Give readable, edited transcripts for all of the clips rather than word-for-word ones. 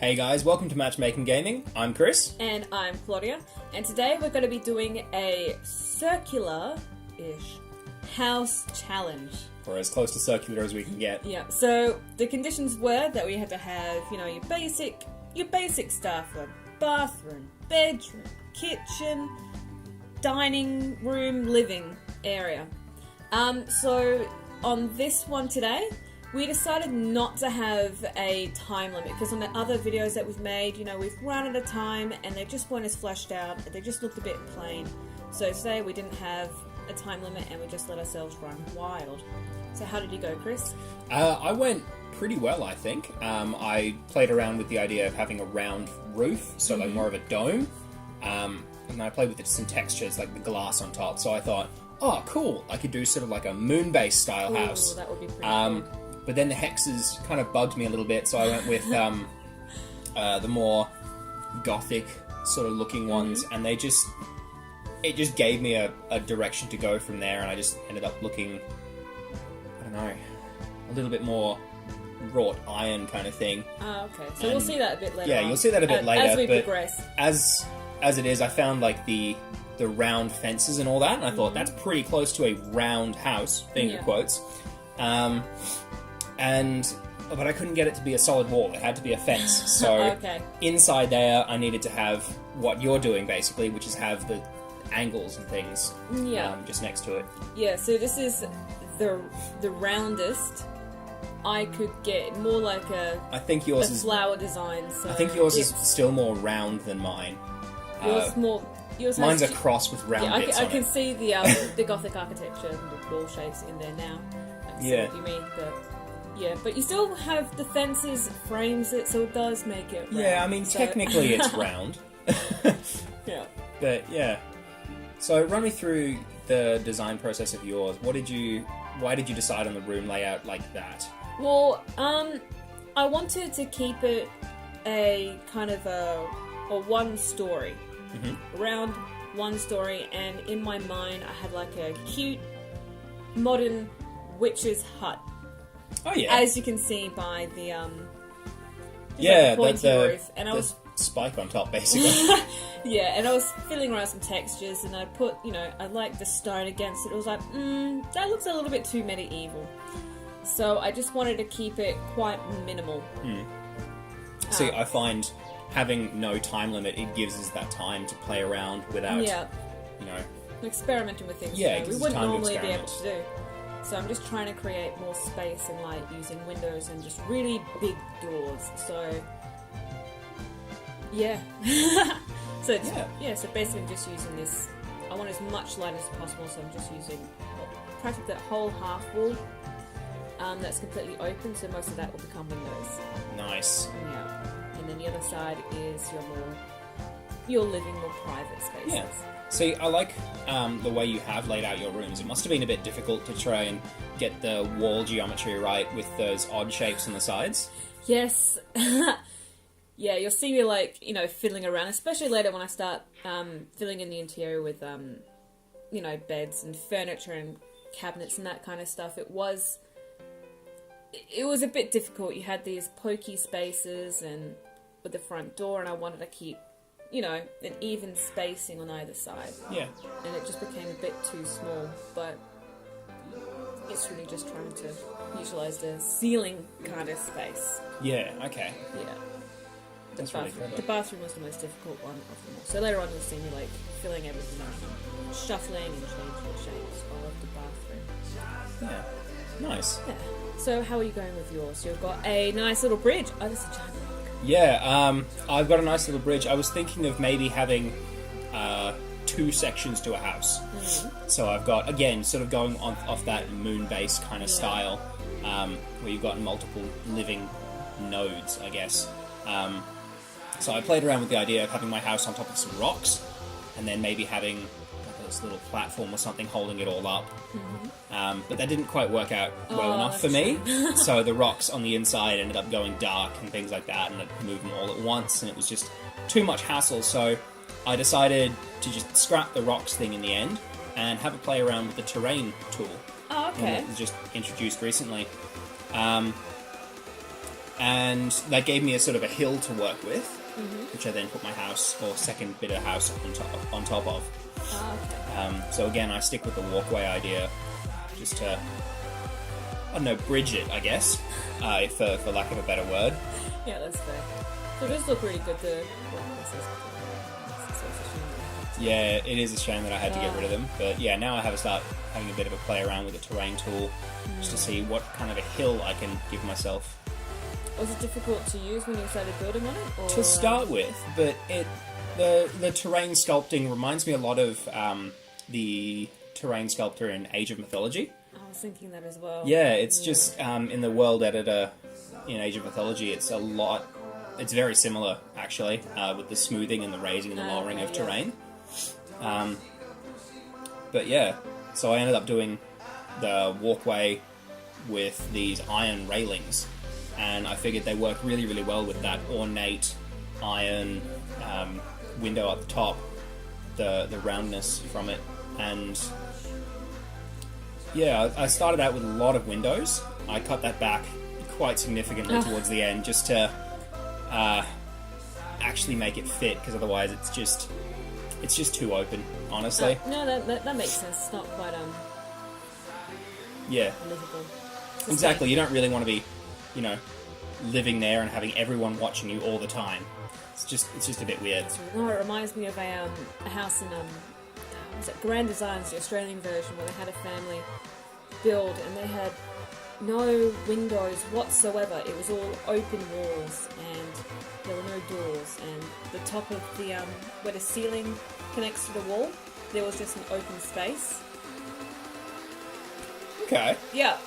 Hey guys, welcome to Matchmaking Gaming. I'm Chris. And I'm Claudia. And today we're going to be doing a circular-ish house challenge. Or as close to circular as we can get. Yeah, so the conditions were that we had to have, your basic stuff, a bathroom, bedroom, kitchen, dining room, living area. So on this one today, we decided not to have a time limit because on the other videos that we've made, we've run out of time and they just weren't as fleshed out. They just looked a bit plain. So today we didn't have a time limit and we just let ourselves run wild. So how did you go, Chris? I went pretty well, I think. I played around with the idea of having a round roof, so like more of a dome. And I played with some textures, like the glass on top. So I thought, oh, cool, I could do sort of like a moon-based style house. That would be pretty cool. But then the hexes kind of bugged me a little bit, so I went with the more gothic sort of looking ones, and it just gave me a direction to go from there, and I just ended up looking, I don't know, a little bit more wrought iron kind of thing. Okay. So we'll see that a bit later. Yeah, you'll see that a bit later. As we but progress. As it is, I found like the round fences and all that, and I thought that's pretty close to a round house, finger quotes. But I couldn't get it to be a solid wall. It had to be a fence. So inside there, I needed to have what you're doing, basically, which is have the angles and things just next to it. Yeah, so this is the roundest I could get. More like I think yours a is flower design. So I think yours is still more round than mine. Mine's a cross with round bits on I can it. see the Gothic architecture and the wall shapes in there now. I can see what you mean, but you still have the fences frames it, so it does make it round. Yeah, I mean, technically it's round. Yeah. But, yeah. So, run me through the design process of yours. Why did you decide on the room layout like that? Well, I wanted to keep it a kind of a one story. Around one story, and in my mind I had like a cute modern witch's hut. Oh yeah. As you can see by the that's the roof, and I was spike on top basically. Yeah, and I was filling around some textures, and I put I like the stone against it. It was like that looks a little bit too medieval, so I just wanted to keep it quite minimal. See, I find having no time limit, it gives us that time to play around without experimenting with things. Yeah, we wouldn't normally be able to do. So I'm just trying to create more space and light using windows and just really big doors. So so basically I'm just using this. I want as much light as possible, so I'm just using practically that whole half wall that's completely open, so most of that will become windows. Nice. Yeah. And then the other side is your living, more private spaces. Yeah. See, I like the way you have laid out your rooms. It must have been a bit difficult to try and get the wall geometry right with those odd shapes on the sides. Yes. Yeah, you'll see me fiddling around, especially later when I start filling in the interior with beds and furniture and cabinets and that kind of stuff. It was a bit difficult. You had these pokey spaces and with the front door, and I wanted to keep an even spacing on either side. Yeah. And it just became a bit too small, but it's really just trying to utilise the ceiling kind of space. Yeah, okay. Yeah. That's really clever. The bathroom was the most difficult one of them all. So later on you'll see me filling everything in, shuffling and changing the shapes of the bathroom. Yeah. Nice. Yeah. So how are you going with yours? You've got a nice little bridge. Oh, this is a giant rock. Yeah, I've got a nice little bridge. I was thinking of maybe having 2 sections to a house. So I've got, again, sort of going off that moon-based kind of style, where you've got multiple living nodes, I guess. So I played around with the idea of having my house on top of some rocks, and then maybe having this little platform or something holding it all up. But that didn't quite work out well enough for me. So the rocks on the inside ended up going dark and things like that, and I'd move them all at once, and it was just too much hassle. So I decided to just scrap the rocks thing in the end and have a play around with the terrain tool. Oh, okay. That was just introduced recently. and that gave me a sort of a hill to work with, which I then put my house, or second bit of house, on top of. Oh, okay. So again, I stick with the walkway idea, just to, I don't know, bridge it, I guess, for lack of a better word. Yeah, that's fair. So it does look really good, Yeah, it is a shame that I had to get rid of them, but yeah, now I have to start having a bit of a play around with the terrain tool, just to see what kind of a hill I can give myself. Was it difficult to use when you started building on it? Or, To start with, but the terrain sculpting reminds me a lot of the terrain sculptor in Age of Mythology. I was thinking that as well. Yeah, it's just in the world editor in Age of Mythology, it's very similar actually, with the smoothing and the raising and the lowering of terrain. But yeah, so I ended up doing the walkway with these iron railings, and I figured they work really, really well with that ornate iron window at the top, the roundness from it. And yeah, I started out with a lot of windows. I cut that back quite significantly towards the end, just to actually make it fit, because otherwise it's just too open, honestly. No, that makes sense. It's not quite Yeah, livable. exactly. You don't really want to be, living there and having everyone watching you all the time. It's just a bit weird. No, it reminds me of a house in was it Grand Designs, the Australian version, where they had a family build and they had no windows whatsoever. It was all open walls and there were no doors, and the top of the where the ceiling connects to the wall, there was just an open space. Okay. Yeah.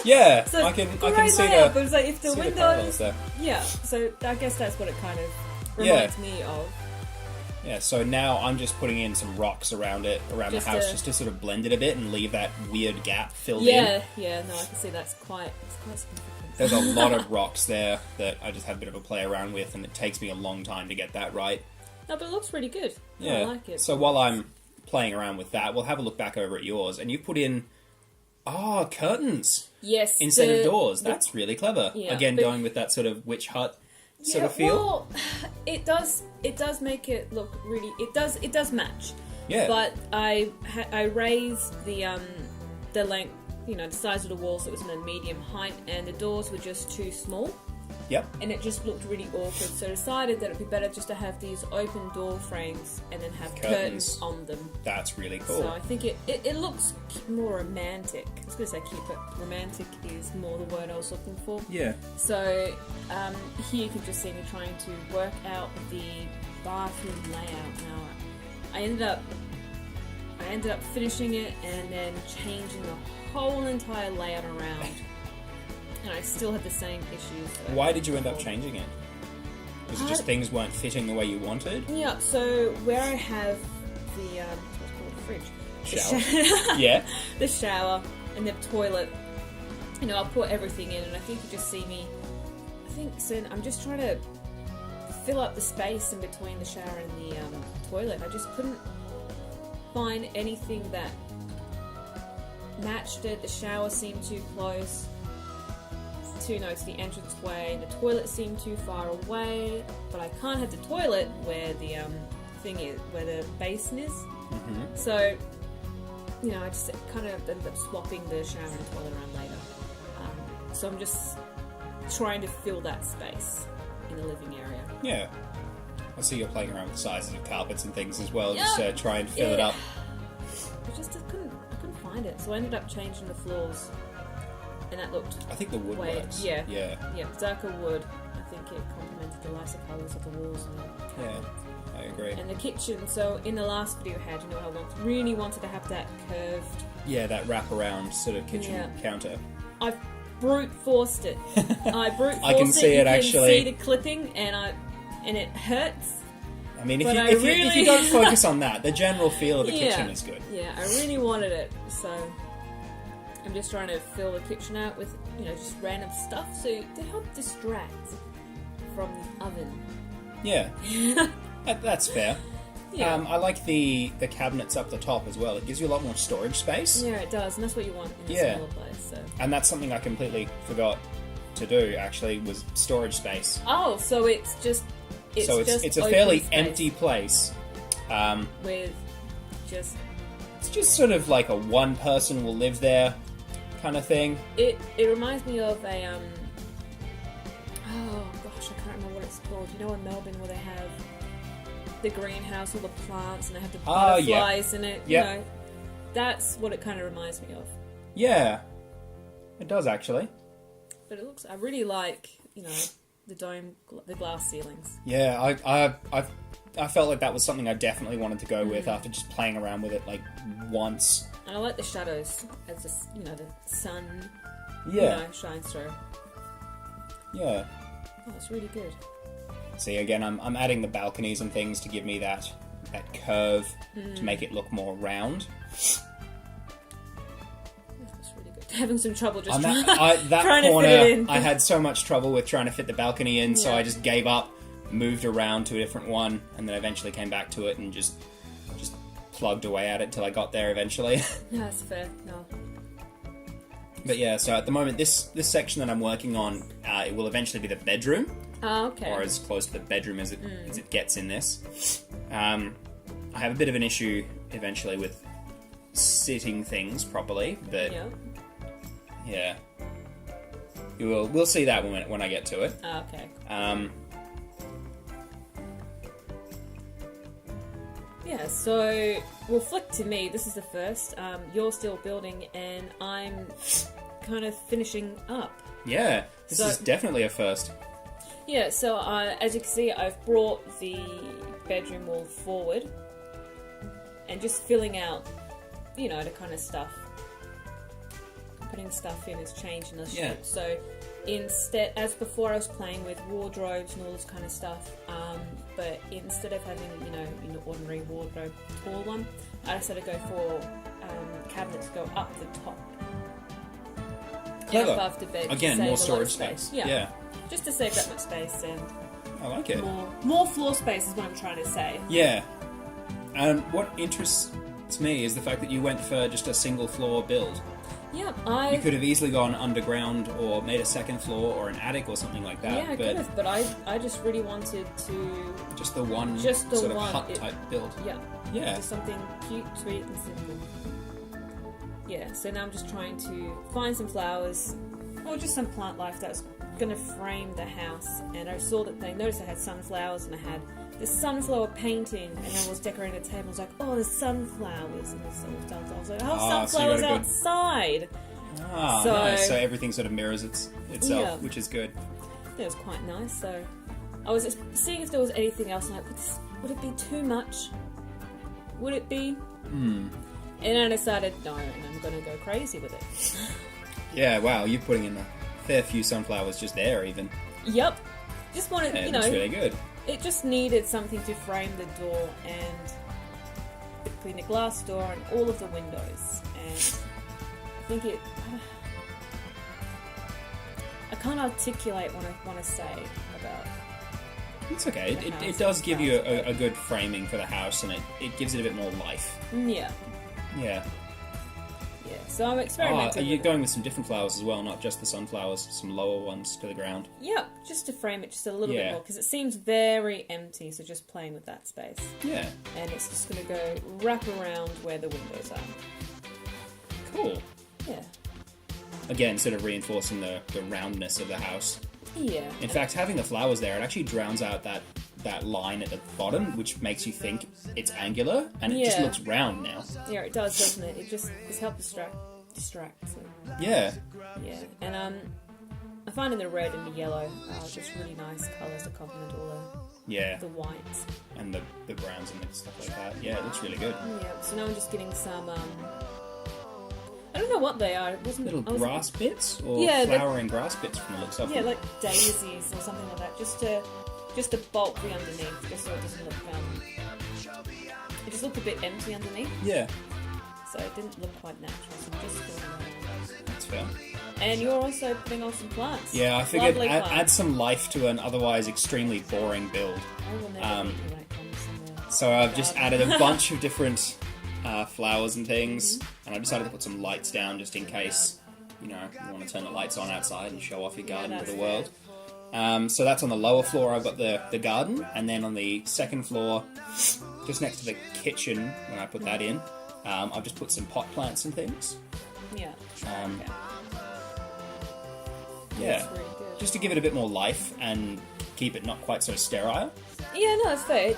Yeah, So I can great see layout, the but it's like if the see the parallels windows. there. Yeah. So I guess that's what it kind of reminds me of. Yeah, so now I'm just putting in some rocks around the house, just to sort of blend it a bit and leave that weird gap filled in. Yeah. No, I can see it's quite significant. There's a lot of rocks there that I just have a bit of a play around with, and it takes me a long time to get that right. No, but it looks pretty good. Yeah. I like it. So while I'm playing around with that, we'll have a look back over at yours, and you put in curtains Yes. instead of doors. That's really clever. Yeah, Again, but- going with that sort of witch hut sort of feel. Well, it does make it look really. It does match. Yeah. But I raised the length, the size of the walls. It was in a medium height, and the doors were just too small. Yep. And it just looked really awkward. So I decided that it'd be better just to have these open door frames and then have curtains on them. That's really cool. So I think it looks more romantic. I was going to say cute, but romantic is more the word I was looking for. Yeah. So here you can just see me trying to work out the bathroom layout. Now I ended up finishing it and then changing the whole entire layout around. And I still had the same issues. Why did you end up changing it? Was it just things weren't fitting the way you wanted? Yeah, so where I have the, what's called the fridge? Shower. Yeah. The shower and the toilet, I'll put everything in, and I think you just see me, I'm just trying to fill up the space in between the shower and the toilet. I just couldn't find anything that matched it. The shower seemed too close to the entranceway. The toilet seemed too far away, but I can't have the toilet where the thing is, where the basin is. Mm-hmm. So, I just kind of ended up swapping the shower and the toilet around later. So I'm just trying to fill that space in the living area. Yeah. I see you're playing around with the sizes of carpets and things as well, just try and fill it up. I couldn't find it, so I ended up changing the floors. And that looked... I think the wood works. Yeah. Yeah. Yeah, darker wood. I think it complemented the lighter colours of the walls. Yeah, I agree. And the kitchen, so in the last video I had, I really wanted to have that curved... Yeah, that wraparound sort of kitchen counter. I've brute forced it. I can see it actually. You can see the clipping, and it hurts. I mean, if you don't focus on that, the general feel of the kitchen is good. Yeah, I really wanted it, so... I'm just trying to fill the kitchen out with, just random stuff, so to help distract from the oven. Yeah, that's fair. Yeah. I like the cabinets up the top as well. It gives you a lot more storage space. Yeah, it does, and that's what you want in a smaller place. So. And that's something I completely forgot to do actually was storage space. Oh, so it's just It's a open fairly space empty place. with just It's just sort of like a one person will live there kind of thing. it reminds me of a oh gosh, I can't remember what it's called. You know, in Melbourne where they have the greenhouse, all the plants, and they have the butterflies in it. Yeah. You know, that's what it kind of reminds me of. Yeah, it does actually. But it looks. I really like, you know, the dome, the glass ceilings. Yeah, I felt like that was something I definitely wanted to go with after just playing around with it like once. And I like the shadows as this, you know, the sun, Yeah, you know, shines through. yeah. Oh, it's really good. See, again, I'm adding the balconies and things to give me that curve to make it look more round. That's really good. Having some trouble just That trying to corner, fit it in. I had so much trouble with trying to fit the balcony in, so Yeah. I just gave up, moved around to a different one, and then eventually came back to it and just plugged away at it till I got there eventually. No, that's fair. No. But yeah, so at the moment, this section that I'm working on, it will eventually be the bedroom, Oh, okay. or as close to the bedroom as it gets in this. I have a bit of an issue eventually with sitting things properly, but Yeah. yeah, we'll see that when I get to it. Oh, okay. Yeah, so we'll flick to me. This is the first. You're still building, and I'm kind of finishing up. Yeah, this So- is definitely a first. Yeah, so as you can see, I've brought the bedroom wall forward and just filling out, you know, the kind of stuff. Putting stuff in has changed in the Yeah. shape. So instead, as before, I was playing with wardrobes and all this kind of stuff. But instead of having, you know, ordinary wardrobe tall one, I decided to go for cabinets to go up the top. Clever. And above the bed. to Again, save a more lot of storage space. Yeah. Just to save that much space and I like it. more floor space is what I'm trying to say. Yeah. And what interests me is the fact that you went for just a single floor build. Yeah, You could have easily gone underground or made a second floor or an attic or something like that. yeah, I but could have, but I just really wanted to just the one Just the sort of one, hut type build. Yeah. just something cute, sweet, and simple. Yeah, so now I'm just trying to find some flowers or just some plant life that's going to frame the house. And I saw that they noticed I had sunflowers and I had this sunflower painting, and I was decorating the table. I was like, oh, there's sunflowers and the sunflowers. I was like, oh, So you got sunflowers a good- outside. Ah, So- nice. So everything sort of mirrors itself, Yeah. which is good. It was quite nice. So I was seeing if there was anything else. I'm like, would it be too much? Would it be? And I decided no, and I'm going to go crazy with it. Yeah, wow, you're putting in a fair few sunflowers just there, even. Yep. Just wanted, Yeah, you it know, looks really good. it just needed something to frame the door and between the glass door and all of the windows. And I think it. I can't articulate what I want to say about. It's okay. The house It does give you itself. a good framing for the house, and it gives it a bit more life. Yeah. Yeah. Yeah. So I'm Ah, experimenting. are you with going with some different flowers as well, not just the sunflowers, some lower ones to the ground? Yeah, just to frame it just a little Yeah. bit more because it seems very empty. So just playing with that space, Yeah. and it's just going to go wrap around where the windows are. Cool. Yeah. Again, sort of reinforcing the roundness of the house. Yeah. In fact, having the flowers there, it actually drowns out that line at the bottom, which makes you think it's angular, and it just Yeah. looks round now. Yeah, it does, doesn't it? It's helped distract. So, Yeah. yeah, and I find in the red and the yellow just really nice colours to complement all Yeah. the whites. And the browns and stuff like that. Yeah, it looks really good. Yeah. So now I'm just getting some. I don't know what they are. It wasn't Little I was- grass bits, or Yeah, flowering grass bits from the looks of Yeah, them. like daisies or something like that, just to bulk the underneath, just so it doesn't look. It just looked a bit empty underneath, Yeah, so it didn't look quite natural. So I'm just doing that. that's fair. And you're also putting on some plants. Yeah, I figured Lovely add plants. some life to an otherwise extremely boring build. I will never beat you when it comes to the So I've just garden. added a bunch of different flowers and things, and I decided to put some lights down just in case you want to turn the lights on outside and show off your garden to that's the world. So that's on the lower floor. I've got the garden, and then on the second floor, just next to the kitchen, when I put that in, I've just put some pot plants and things. Yeah. Yeah, That's really good. just to give it a bit more life and keep it not quite so sterile. Yeah, no, it's fair. It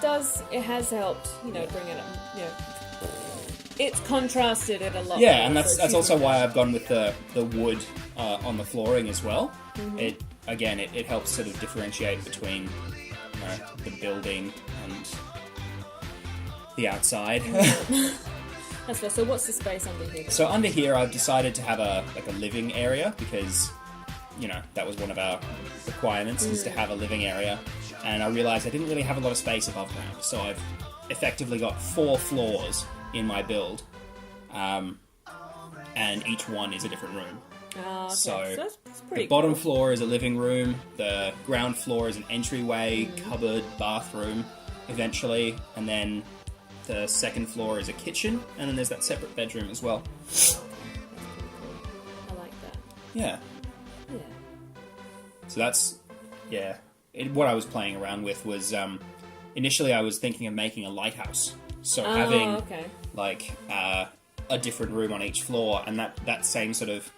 has helped, bring it up, it's contrasted it a lot. Yeah, more, and so that's it's also useful. why I've gone with the wood on the flooring as well. Mm-hmm. It helps sort of differentiate between the building and the outside. That's fair. So what's the space under here? So under here, I've decided to have a living area because that was one of our requirements is to have a living area, and I realised I didn't really have a lot of space above ground, so I've effectively got 4 floors in my build, and each one is a different room. Oh, okay. So that's pretty the bottom cool. floor is a living room, the ground floor is an entryway, cupboard, bathroom, eventually, and then the second floor is a kitchen, and then there's that separate bedroom as well. That's pretty cool. I like that. Yeah. Yeah. So that's, what I was playing around with was, initially I was thinking of making a lighthouse. So having, okay. a different room on each floor, and that same sort of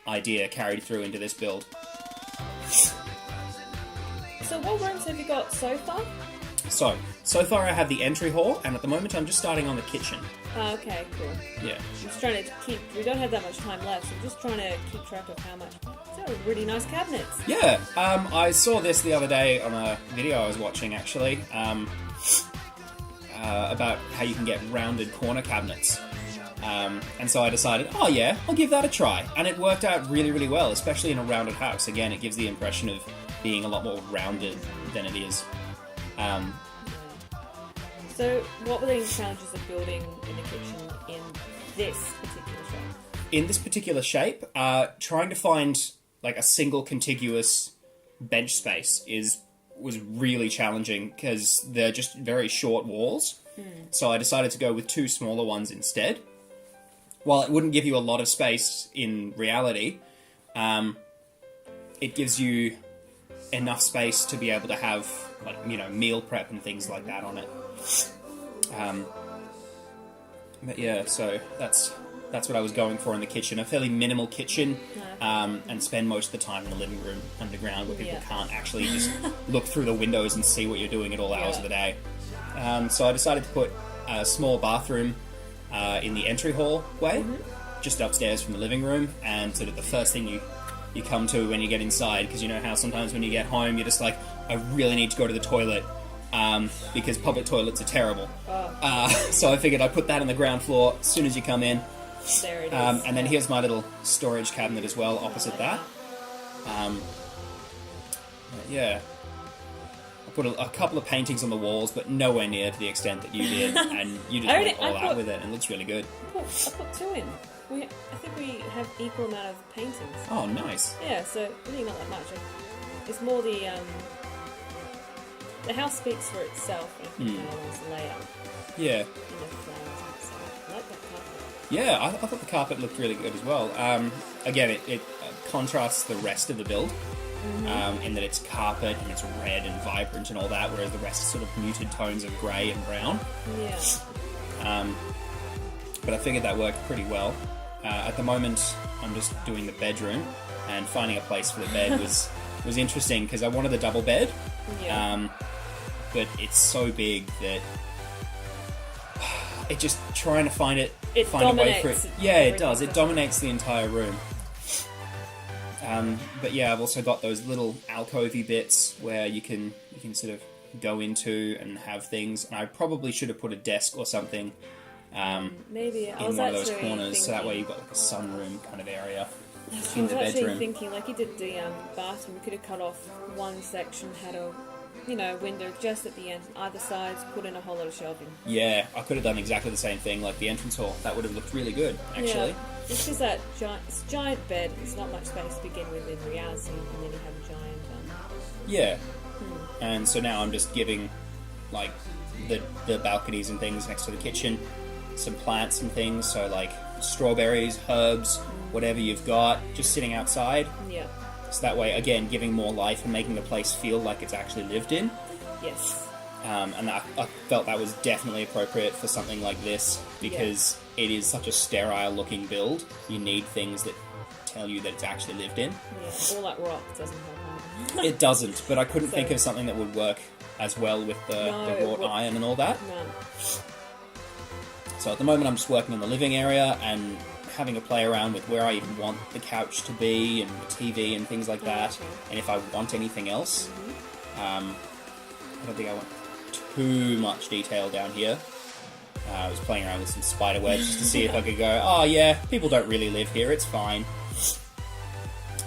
idea carried through into this build. So what rooms have you got so far? So far I have the entry hall, and at the moment I'm just starting on the kitchen. Oh, okay, cool. Yeah. I'm just trying to we don't have that much time left, so I'm just trying to keep track of how much. These are really nice cabinets. Yeah, I saw this the other day on a video I was watching, actually, about how you can get rounded corner cabinets. And so I decided, I'll give that a try. And it worked out really, really well, especially in a rounded house. Again, it gives the impression of being a lot more rounded than it is. So, what were the challenges of building in the kitchen in this particular shape? In this particular shape, trying to find like a single contiguous bench space was really challenging because they're just very short walls. So I decided to go with 2 smaller ones instead. While it wouldn't give you a lot of space in reality, it gives you enough space to be able to have meal prep and things like that on it. But yeah, so that's what I was going for in the kitchen. A fairly minimal kitchen, and spend most of the time in the living room underground where people can't actually just look through the windows and see what you're doing at all hours of the day. So I decided to put a small bathroom in the entry hallway, just upstairs from the living room, and sort of the first thing you come to when you get inside, because you know how sometimes when you get home you're just like, I really need to go to the toilet, because public toilets are terrible. So I figured I'd put that on the ground floor as soon as you come in. There it is. And then here's my little storage cabinet as well, opposite that. Yeah. I put a couple of paintings on the walls, but nowhere near to the extent that you did, and you just went all out with it, and it looks really good. I put 2 in. I think we have equal amount of paintings. Oh, nice. Yeah, so really not that much. It's more the house speaks for itself. I think the layout. Yeah. And the flowers and stuff. I like that carpet. Yeah, I thought the carpet looked really good as well. Again, it contrasts the rest of the build, in that it's carpet and it's red and vibrant and all that, whereas the rest is sort of muted tones of grey and brown. Yeah. But I figured that worked pretty well. At the moment, I'm just doing the bedroom, and finding a place for the bed was interesting because I wanted a double bed, but it's so big that it just trying to find a way for it. Yeah, it does. It dominates the entire room. But yeah, I've also got those little alcovey bits where you can sort of go into and have things. And I probably should have put a desk or something. Maybe in one of those corners, so that way you've got like a sunroom kind of area in the I was bedroom. actually thinking, like you did the bathroom, you could have cut off one section, had a window just at the end, either sides, put in a whole lot of shelving. Yeah, I could have done exactly the same thing, like the entrance hall. That would have looked really good, actually. Yeah, it's just that giant bed. It's not much space to begin with in reality, and then you have a giant. Yeah, and so now I'm just giving like the balconies and things next to the kitchen some plants and things, so like strawberries, herbs, whatever you've got, just sitting outside. Yeah. So that way, again, giving more life and making the place feel like it's actually lived in. Yes. And I felt that was definitely appropriate for something like this, because it is such a sterile looking build. You need things that tell you that it's actually lived in. Yeah, all that rock doesn't help out. It doesn't, but I couldn't think of something that would work as well with the wrought iron and all that. No. So at the moment I'm just working in the living area and having a play around with where I even want the couch to be and the TV and things like that, and if I want anything else. I don't think I want too much detail down here. I was playing around with some spider webs just to see if I could go, oh yeah, people don't really live here, it's fine.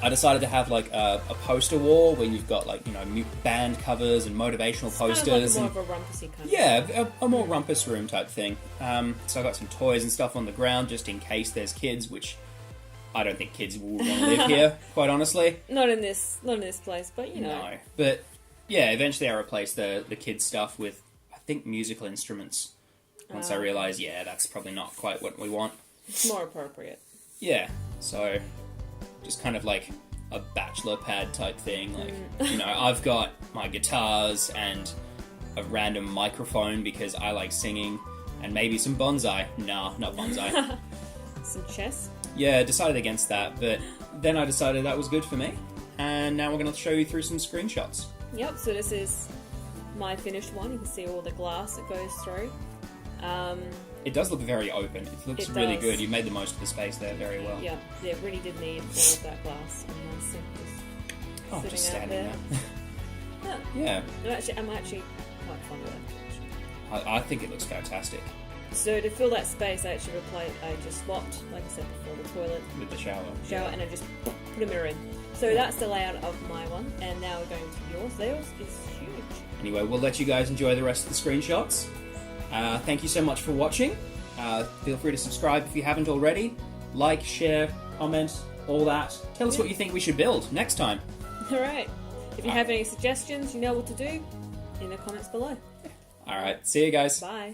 I decided to have like a poster wall where you've got like, you know, band covers and motivational posters. Kind of like more of a rumpusy kind of a more rumpus room type thing. So I got some toys and stuff on the ground just in case there's kids, which I don't think kids will want to live here, quite honestly. Not in this place, but you know. No, but yeah, eventually I replaced the kids stuff with, I think, musical instruments. Once I realised, that's probably not quite what we want. It's more appropriate. Yeah, so just kind of like a bachelor pad type thing. Like, you know, I've got my guitars and a random microphone because I like singing, and maybe some bonsai. Nah, not bonsai. Some chess? Yeah, decided against that, but then I decided that was good for me, and now we're going to show you through some screenshots. Yep, so this is my finished one. You can see all the glass that goes through. It does look very open. It looks really good. You made the most of the space there very well. Yeah, it really did need all of that glass. And nice Just sitting standing out there. Yeah. Yeah. I'm actually quite fond of that. I think it looks fantastic. So to fill that space, I just swapped, like I said before, the toilet With the shower. and I just put a mirror in. So that's the layout of my one, and now we're going to yours. Yours is huge. Anyway, we'll let you guys enjoy the rest of the screenshots. Thank you so much for watching. Feel free to subscribe if you haven't already. Like, share, comment, all that. Tell us what you think we should build next time. Alright. If you have any suggestions, you know what to do in the comments below. Alright, see you guys. Bye.